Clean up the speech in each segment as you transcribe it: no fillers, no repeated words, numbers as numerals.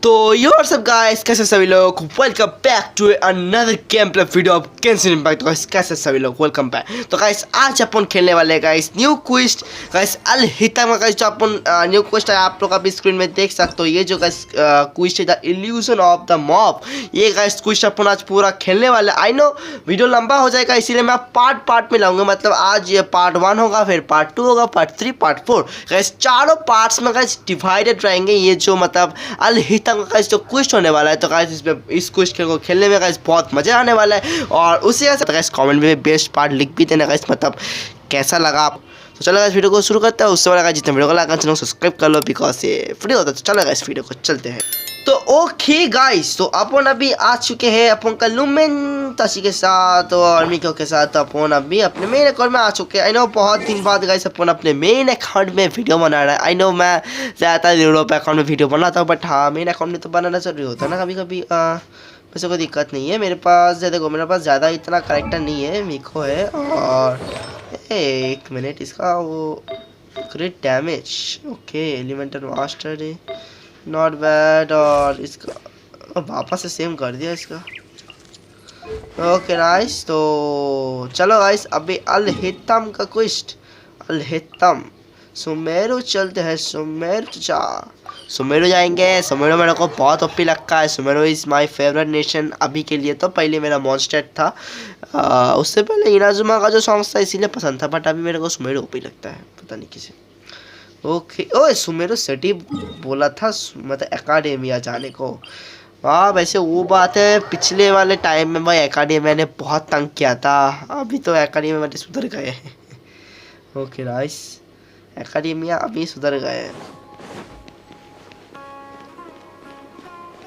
तो यो सब गाइस कैसे सभी लोग welcome back to another game play video of Genshin Impact. Guys कैसे सभी लोग वेलकम बैक। तो गाइस आज अपन खेलने वाले गाइस न्यू क्वेस्ट गाइस अलहितम। गाइस जो अपन न्यू क्वेस्ट है आप लोग अभी स्क्रीन में देख सकते हो। ये जो गाइस क्वेस्ट है the illusion of the mob, ये गाइस क्वेस्ट अपन आज पूरा खेलने वाले। आई नो वीडियो लंबा हो जाएगा इसीलिए मैं पार्ट में लाऊंगा। मतलब आज ये पार्ट 1 होगा, फिर पार्ट 2 होगा, पार्ट 3, पार्ट 4 गाइस चारों पार्ट्स में गाइस डिवाइडेड रहेंगे। ये जो मतलब अलहितम गाइस जो क्विस्ट होने वाला है, तो गाइस इस क्विस्ट को खेलने में गाइस बहुत मजा आने वाला है। और उसी तरह गाइस कमेंट में बेस्ट पार्ट लिख भी देना गाइस, मतलब कैसा लगा आप। तो चलो गाइस वीडियो को शुरू करते हैं। उससे पहले जितने वीडियो को लाइक चैनल सब्सक्राइब कर लो बिकॉज ये फ्री होता है। तो चलो गाइस वीडियो को चलते हैं। तो ओके गाइस, तो अपन अभी आ चुके हैं अपन का लुमेन ताशी के साथ और मिको के साथ। अपन अभी अपने मेन अकाउंट में आ चुके हैं। आई नो बहुत दिन बाद गाइस अपन अपने मेन अकाउंट में वीडियो बना रहा है। आई नो मैं ज़्यादातर यूरोप अकाउंट में वीडियो बनाता हूँ, बट हाँ मेन अकाउंट में तो बनाना जरूरी होता है ना कभी कभी। वैसे कोई दिक्कत नहीं है। मेरे पास देखो मेरे पास ज़्यादा इतना करेक्टर नहीं है, मिको है। और एक मिनट, इसका वो क्रिट डैमेज ओके एलिमेंटल मास्टर है, नॉट बैड। और इसका वापस से सेम कर दिया इसका। Okay nice. तो चलो गाइस अभी अलहितम का क्वेस्ट, अलहितम सुमेरु चलते हैं। सुमेरु जाएंगे। सुमेरु मेरे को बहुत ओपी लगता है। Sumeru is my favourite nation अभी के लिए। तो पहले मेरा मॉन्स्टर था, उससे पहले इनाजुमा का जो सॉन्ग था इसीलिए पसंद था, बट अभी मेरे को सुमेरु ओपी लगता है, पता नहीं किसे। ओके ओए सुमेरु सिटी बोला था मतलब एकेडमिया जाने को। हाँ वैसे वो बात है, पिछले वाले टाइम में भाई एकेडमिया ने बहुत तंग किया था। अभी तो एकेडमिया वाले सुधर गए हैं। ओके नाइस, एकेडमिया अभी सुधर गए हैं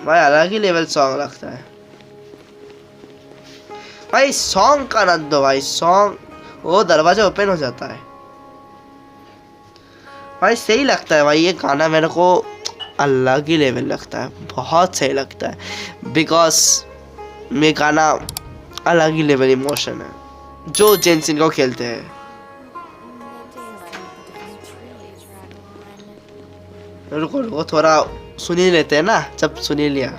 भाई। अलग ही लेवल सॉन्ग लगता है भाई। सॉन्ग का आनंद दो भाई। सॉन्ग वो दरवाजा ओपन हो जाता है भाई, सही लगता है भाई। ये गाना मेरे को अलग ही लेवल लगता है, बहुत सही लगता है बिकॉज ये गाना अलग ही लेवल इमोशन है जो जेंशिन को खेलते हैं। रुको थोड़ा सुन ही लेते हैं ना। जब सुन ही लिया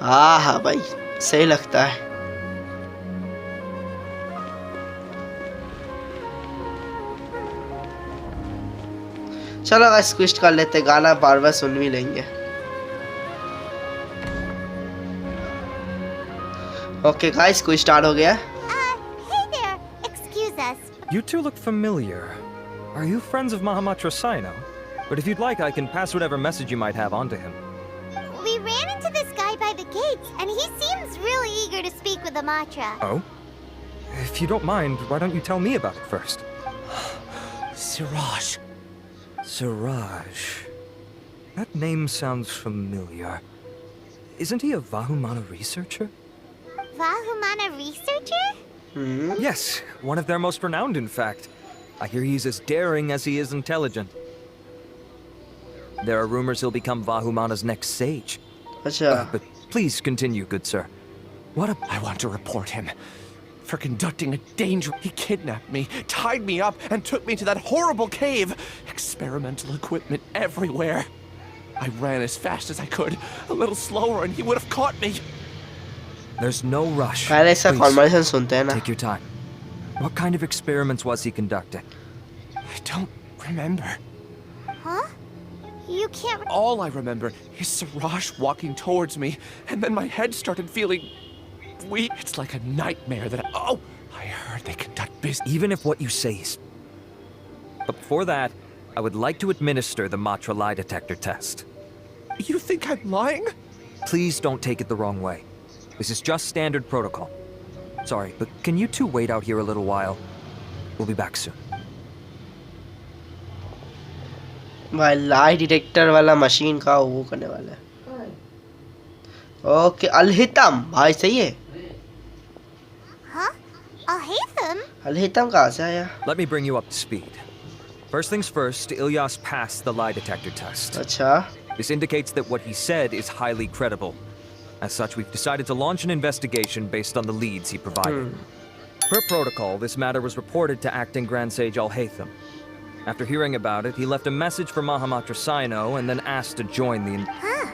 हाँ भाई सही लगता है। चलो गाइस क्विस्ट कर लेते, गाना बार बार सुन भी लेंगे। ओके गाइस क्विस्ट स्टार्ट हो गया। Hey there, excuse us. You two look familiar. Are you friends of Mahamatra Saino? But if you'd like, I can pass whatever message you might have on to him. We ran into this guy by the gates, and he seems really eager to speak with Amatra. Oh? If you don't mind, why don't you tell me about it first? Siraj. Siraj. That name sounds familiar. Isn't he a Vahumana researcher? Vahumana researcher? Yes, one of their most renowned, in fact. I hear he's as daring as he is intelligent. There are rumors he'll become Vahumana's next sage. But please continue, good sir. I want to report him for conducting a danger. He kidnapped me, tied me up, and took me to that horrible cave. Experimental equipment everywhere. I ran as fast as I could, a little slower, and he would have caught me. There's no rush. Please, take your time. What kind of experiments was he conducting? I don't remember. Huh? You can't. All I remember is Siraj walking towards me, and then my head started feeling weak. It's like a nightmare that I heard they conduct business. Even if what you say is... But before that, I would like to administer the Matra lie detector test. You think I'm lying? Please don't take it the wrong way. This is just standard protocol. Sorry, but can you two wait out here a little while? We'll be back soon. भाई lie detector वाला machine का वो करने वाला है। Okay अलहितम भाई सही है। Huh? Alhitam? अलहितम कहाँ से आया? Let me bring you up to speed. First things first, Ilyas passed the lie detector test. अच्छा। This indicates that what he said is highly credible. As such, we've decided to launch an investigation based on the leads he provided. Per protocol, this matter was reported to Acting Grand Sage Alhitam. After hearing about it, he left a message for Mahamatra Sino and then asked to join the... Huh.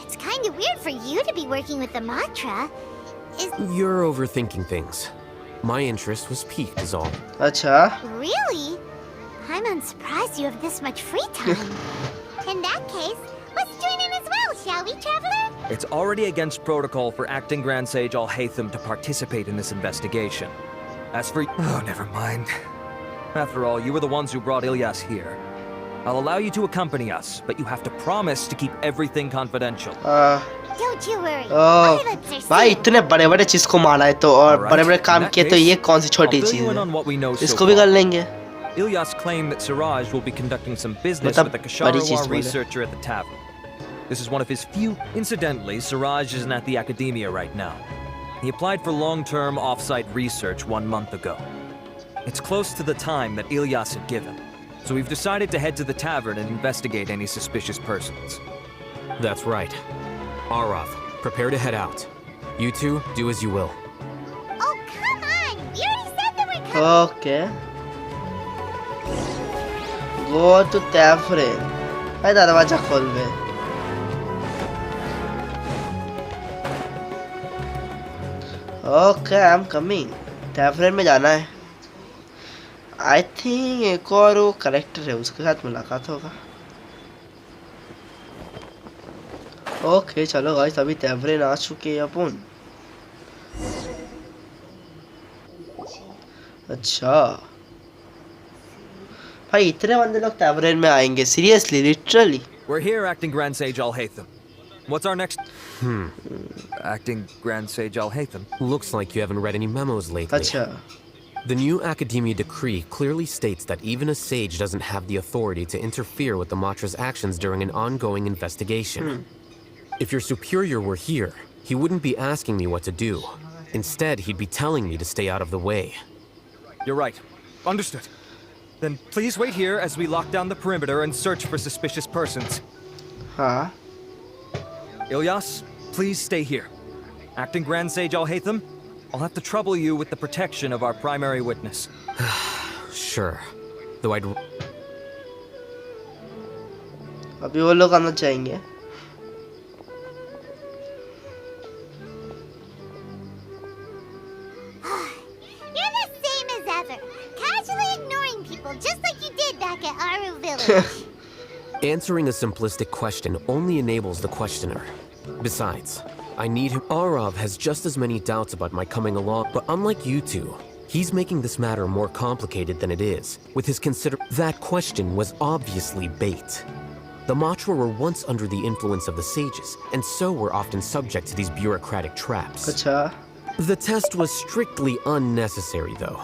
It's kind of weird for you to be working with the Matra. You're overthinking things. My interest was piqued is all. अच्छा Really? I'm unsurprised you have this much free time. In that case, let's join in as well, shall we, Traveler? It's already against protocol for Acting Grand Sage Alhitam to participate in this investigation. As for... Oh, never mind. After all, you were the ones who brought Ilyas here. I'll allow you to accompany us, but you have to promise to keep everything confidential. Don't you worry. Oh My lips are भाई sealed. इतने बड़े बड़े चीज को मारा है तो और Alright, बड़े बड़े काम in that किए तो case, ये कौन सी छोटी I'll fill चीज you in है on what we know so इसको भी far. कर लेंगे Ilyas claimed that Siraj will be conducting some business मतलब with a बड़ी चीज Kārshārwā बोले researcher at the tavern. This is one of his few... Incidentally, Siraj isn't at the academia right now. He applied for long-term off-site research 1 month ago. It's close to the time that Ilyas had given, so we've decided to head to the tavern and investigate any suspicious persons. That's right. Arav, prepare to head out. You two, do as you will. Oh, come on. We already said that we're coming. Okay go to tavern भाई दरवाजा खोल दे okay I am coming tavern में जाना है I think एक और वो करेक्टर है उसके साथ मुलाकात होगा ओके चलो गाइस अभी टैवरेन आ चुके हैं अपन अच्छा भाई इतने बंदे लोग टैवरेन में आएंगे seriously literally We're here, Acting Grand Sage Alhitam. What's our next... Acting Grand Sage Alhitam? Looks like you haven't read any memos lately. अच्छा The new Academia decree clearly states that even a sage doesn't have the authority to interfere with the Matra's actions during an ongoing investigation. If your superior were here, he wouldn't be asking me what to do. Instead, he'd be telling me to stay out of the way. You're right. Understood. Then please wait here as we lock down the perimeter and search for suspicious persons. हाँ Ilyas, please stay here. Acting Grand Sage Alhitam, I'll have to trouble you with the protection of our primary witness. Sure. Though I'd... अभी वो लोग आना चाहेंगे You're the same as ever. Casually ignoring people just like you did back at Aru Village. Answering a simplistic question only enables the questioner. Besides, I need him. Arav has just as many doubts about my coming along, but unlike you two, he's making this matter more complicated than it is. With his That question was obviously bait. The Matra were once under the influence of the sages, and so were often subject to these bureaucratic traps. अच्छा The test was strictly unnecessary, though.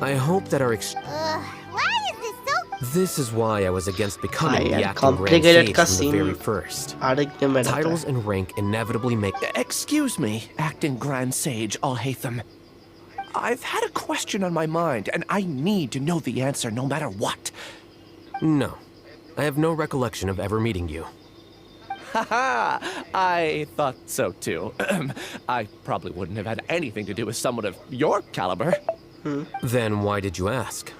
I hope that our Why is this so... This is why I was against becoming yeah, the acting Grand complicated Sage from cutscene. the very first. आड़कने में रहता Titles है and rank inevitably make... Excuse me, Acting Grand Sage Alhitam. I've had a question on my mind, and I need to know the answer no matter what. No. I have no recollection of ever meeting you. Haha, I thought so too. I probably wouldn't have had anything to do with someone of your caliber. Then why did you ask?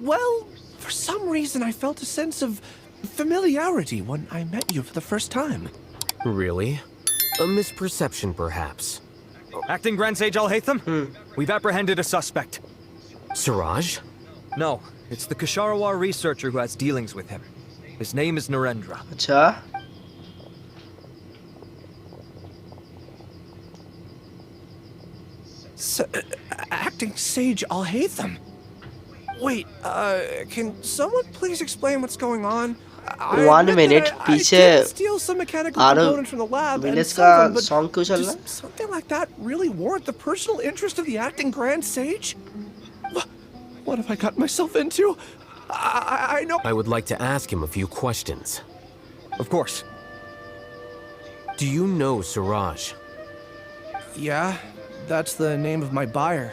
Well, for some reason I felt a sense of familiarity when I met you for the first time. Really? A misperception, perhaps. Acting Grand Sage Alhitam, we've apprehended a suspect. Siraj? No, it's the Kārshārwā researcher who has dealings with him. His name is Narendra. अच्छा Acting Sage Alhitam? Wait, can someone please explain what's going on? I 1 admit minute that I पीछे did steal some mechanical Aarav components from the lab and village sell का them, but song क्यों चल रहा does something like that really warrant the personal interest of the acting Grand Sage? What have I gotten myself into? I know. I would like to ask him a few questions. Of course. Do you know Siraj? Yeah, that's the name of my buyer.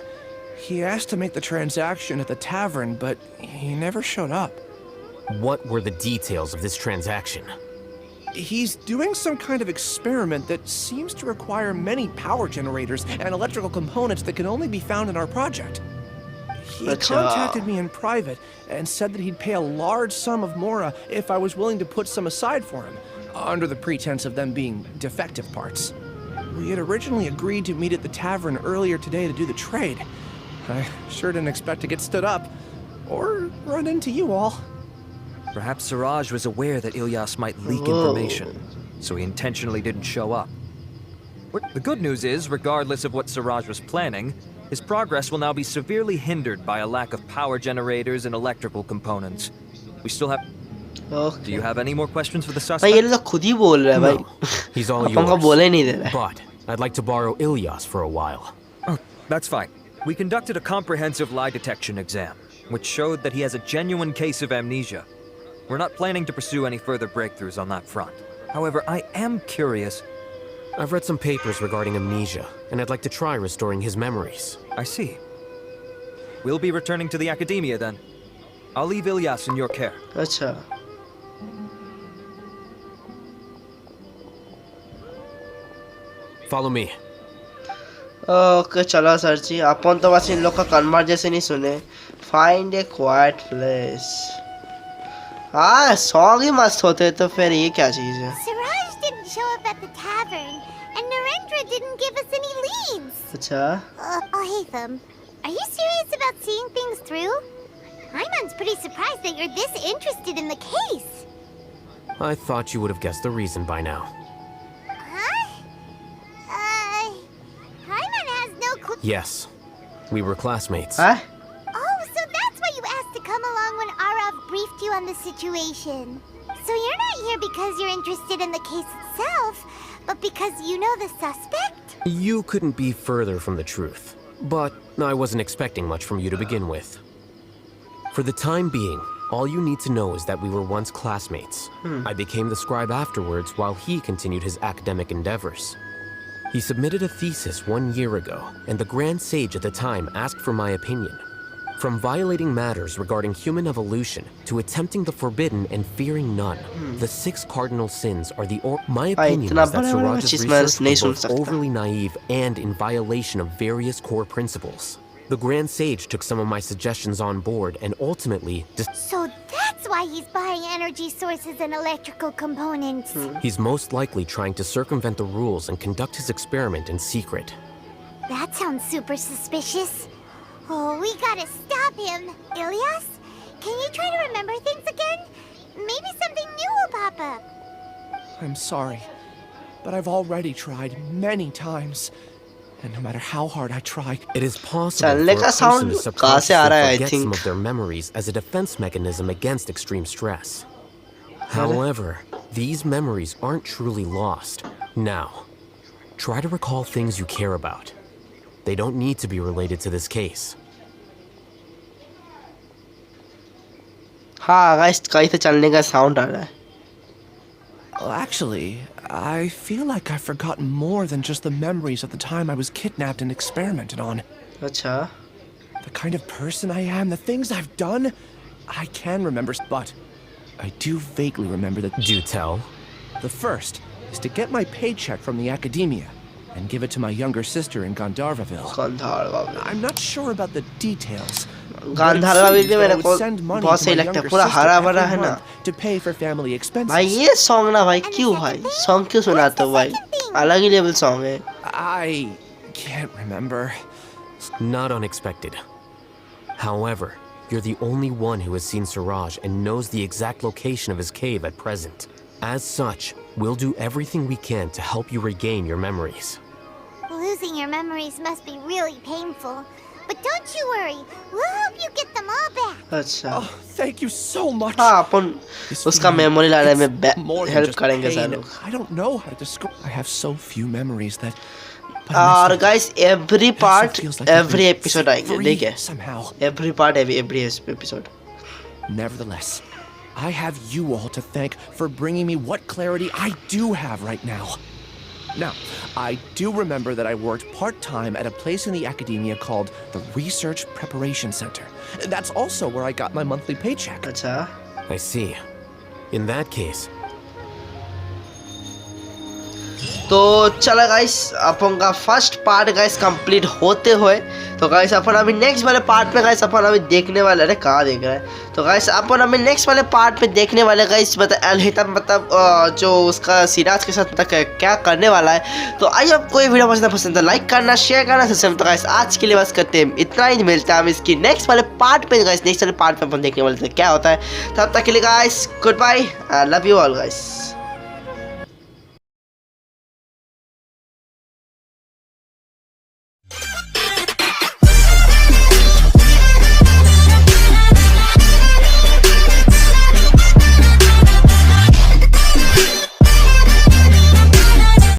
He asked to make the transaction at the tavern, but he never showed up. What were the details of this transaction? He's doing some kind of experiment that seems to require many power generators and electrical components that can only be found in our project. He contacted me in private and said that he'd pay a large sum of mora if I was willing to put some aside for him, under the pretense of them being defective parts. We had originally agreed to meet at the tavern earlier today to do the trade. I sure didn't expect to get stood up, or run into you all. Perhaps Siraj was aware that Ilyas might leak information, so he intentionally didn't show up. The good news is, regardless of what Siraj was planning, his progress will now be severely hindered by a lack of power generators and electrical components. We still have... Okay. Do you have any more questions for the भाई ये suspect? तो खुद ही बोल रहा है भाई. No, he's all अपन को yours. बोले नहीं दे रहा है. But I'd like to borrow Ilyas for a while. Oh, that's fine. We conducted a comprehensive lie detection exam, which showed that he has a genuine case of amnesia. We're not planning to pursue any further breakthroughs on that front. However, I am curious. I've read some papers regarding amnesia, and I'd like to try restoring his memories. I see. We'll be returning to the academia then. I'll leave Ilyas in your care. अच्छा. Follow me. Okay चलो sir जी. अपन तो बस इन लोग का conversation ही सुने. Find a quiet place. हाँ song ही मस्त होते तो फिर ये क्या चीज है? Siraj didn't show up at the tavern, and Narendra didn't give us any leads. अच्छा. Alhitam, are you serious about seeing things through? Hyman's pretty surprised that you're this interested in the case. I thought you would have guessed the reason by now. Huh? Hyman has no clue. Yes, we were classmates. हाँ? Oh, so that's why you asked to come along when Arav briefed you on the situation. So you're not here because you're interested in the case itself, but because you know the suspect? You couldn't be further from the truth. But I wasn't expecting much from you to begin with. For the time being, all you need to know is that we were once classmates. I became the scribe afterwards while he continued his academic endeavors. He submitted a thesis 1 year ago, and the Grand Sage at the time asked for my opinion. From violating matters regarding human evolution to attempting the forbidden and fearing none, the 6 cardinal sins are the my opinion इतना is that बड़ा बड़ा Siraj's चीज़ मैं research नहीं was soon both सकता. overly naive and in violation of various core principles. The Grand Sage took some of my suggestions on board and ultimately So that's why he's buying energy sources and electrical components. he's most likely trying to circumvent the rules and conduct his experiment in secret. That sounds super suspicious. Oh, we gotta stop him. Ilyas, can you try to remember things again? Maybe something new will pop up. I'm sorry, but I've already tried many times. And no matter how hard I try, It is possible for चलने a का person sound to कहाँ से आ रहा है, I subconsciously forget some think. of their memories as a defense mechanism against extreme stress. However, these memories aren't truly lost. Now, try to recall things you care about. They don't need to be related to this case. हाँ guys कहीं से चलने का sound आ रहा है. well, actually, I feel like I've forgotten more than just the memories of the time I was kidnapped and experimented on. अच्छा. The kind of person I am, the things I've done, I can remember, but I do vaguely remember that. Do tell. The first is to get my paycheck from the academia and give it to my younger sister in Gandharvaville. Gandhara I'm not sure about the details. Gandhara भी मेरे को बहुत सही लगता है. पूरा हरा भरा है ना. To pay for family expenses. भाई ये सॉन्ग ना भाई क्यों भाई सॉन्ग क्यों सुनाते हो भाई अलग ही लेवल सॉन्ग है. I can't remember. Not unexpected. However, you're the only one who has seen Siraj and knows the exact location of his cave at present. As such, we'll do everything we can to help you regain your memories. Losing your memories must be really painful. But don't you worry, we'll help you get them all back. अच्छा. Oh, thank you so much. हाँ अपन This उसका feeling, memory लाने में it's more than help just करेंगे pain. Sir लोग. I don't know how to describe. I have so few memories that. but और next guys every time, it part also feels like I've every been episode set आएंगे free ठीक है. somehow. Every part every episode. Nevertheless, I have you all to thank for bringing me what clarity I do have right now. Now, I do remember that I worked part-time at a place in the academia called the Research Preparation Center. That's also where I got my monthly paycheck. अच्छा. I see. In that case, तो चलो guys अपन का first part guys complete होते हुए तो guys अपन अभी next वाले part में गाइस अपन अभी देखने वाले, अरे कहाँ देख रहे हैं, तो गाइस अपन अभी नेक्स्ट वाले पार्ट में देखने वाले गाइस मतलब अलहितम मतलब जो उसका सिराज के साथ तक क्या करने वाला है। तो आइए आपको ये वीडियो पसंद है लाइक करना, शेयर करना, सब्सक्राइब। तो गाइस आज के लिए बस करते हैं इतना ही, मिलता है हम इसकी नेक्स्ट वाले पार्ट पे गाइस। नेक्स्ट वाले पार्ट में अपन देखने वाले थे क्या होता है। तब तक के लिए guys goodbye, love you all guys.